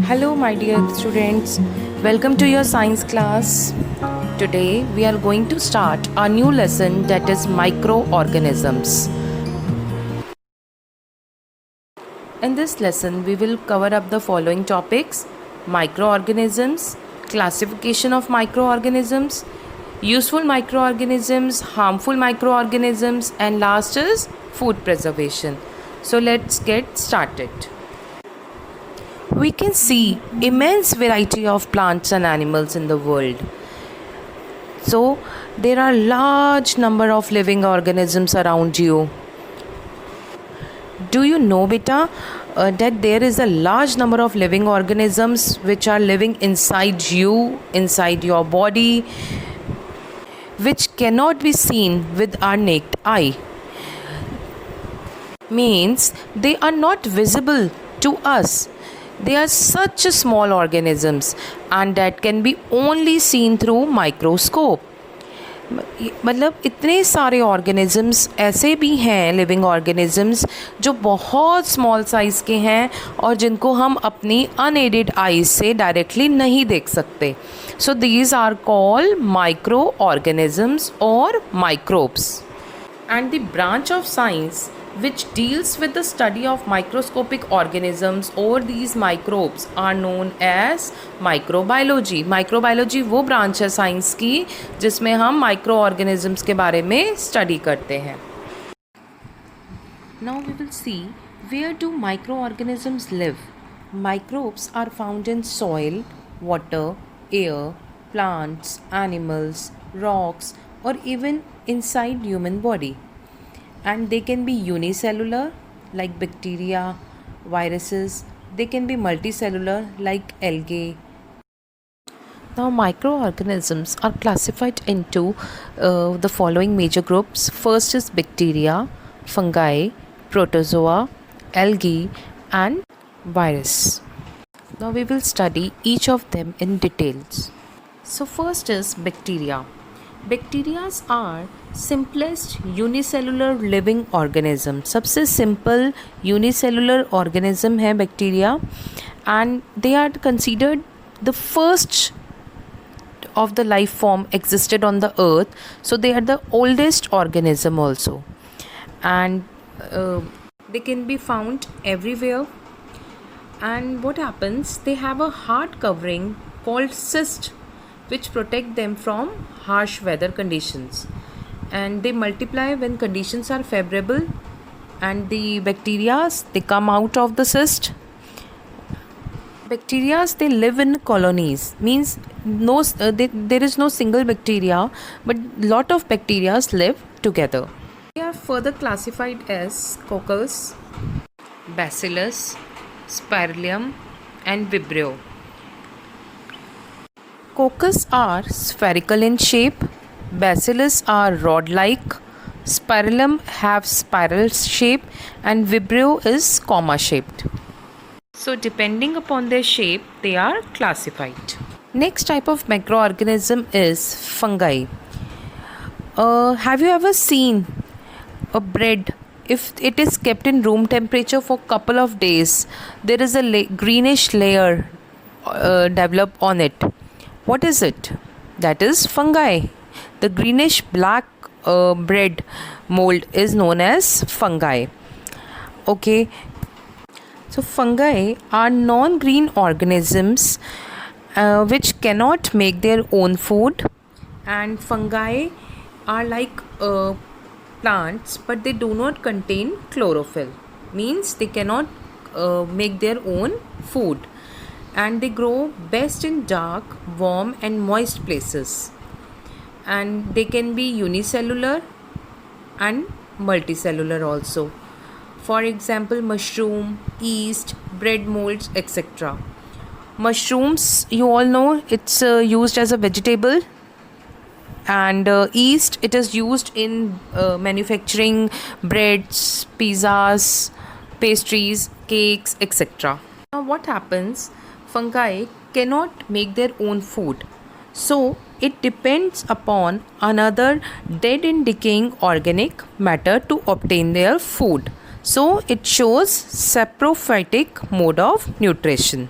Hello, my dear students. Welcome to your science class. Today, we are going to start a new lesson, that is microorganisms. In this lesson, we will cover up the following topics: microorganisms, classification of microorganisms, useful microorganisms, harmful microorganisms, and last is food preservation. So, let's get started. We can see immense variety of plants and animals in the world. So there are large number of living organisms around you. Do you know, beta, that there is a large number of living organisms which are living inside you, inside your body, which cannot be seen with our naked eye. Means they are not visible to us. They are such a small organisms and that can be only seen through microscope. मतलब इतने सारे organisms ऐसे भी हैं, living organisms, जो बहुत small size के हैं और जिनको हम अपनी अनएडेड आईज से डायरेक्टली नहीं देख सकते. So these are called microorganisms और microbes. And the branch of science which deals with the study of microscopic organisms or these microbes are known as microbiology. Microbiology वो branch है science की जिसमें हम microorganisms के बारे में study करते हैं. Now we will see where do microorganisms live. Microbes are found in soil, water, air, plants, animals, rocks, or even inside human body, and they can be unicellular like bacteria, viruses. They can be multicellular like algae. Now microorganisms are classified into the following major groups. First is bacteria, fungi, protozoa, algae, and virus. Now we will study each of them in details. So first is bacteria. Bacteria are simplest unicellular living organism. सबसे simple unicellular organism है bacteria, and they are considered the first of the life form existed on the earth. So they are the oldest organism also, and they can be found everywhere. And what happens? They have a hard covering called cyst, which protect them from harsh weather conditions, and they multiply when conditions are favorable, and the bacteria, they come out of the cyst. Bacteria, they live in colonies, means there is no single bacteria, but lot of bacteria live together. They are further classified as Coccus, Bacillus, Spirillum, and Vibrio. Coccus are spherical in shape, Bacillus are rod-like, Spirillum have spiral shape, and Vibrio is comma-shaped. So depending upon their shape, they are classified. Next type of microorganism is fungi. Have you ever seen a bread? If it is kept in room temperature for couple of days, there is a greenish layer develop on it. What is it? That is fungi. The greenish black bread mold is known as fungi. Okay. So fungi are non-green organisms which cannot make their own food, and fungi are like plants, but they do not contain chlorophyll. Means they cannot make their own food, and they grow best in dark, warm, and moist places. And they can be unicellular and multicellular also. For example, mushroom, yeast, bread molds, etc. Mushrooms, you all know, it's used as a vegetable, and yeast, it is used in manufacturing breads, pizzas, pastries, cakes, etc. Now what happens? Fungi cannot make their own food, so it depends upon another dead and decaying organic matter to obtain their food. So it shows saprophytic mode of nutrition.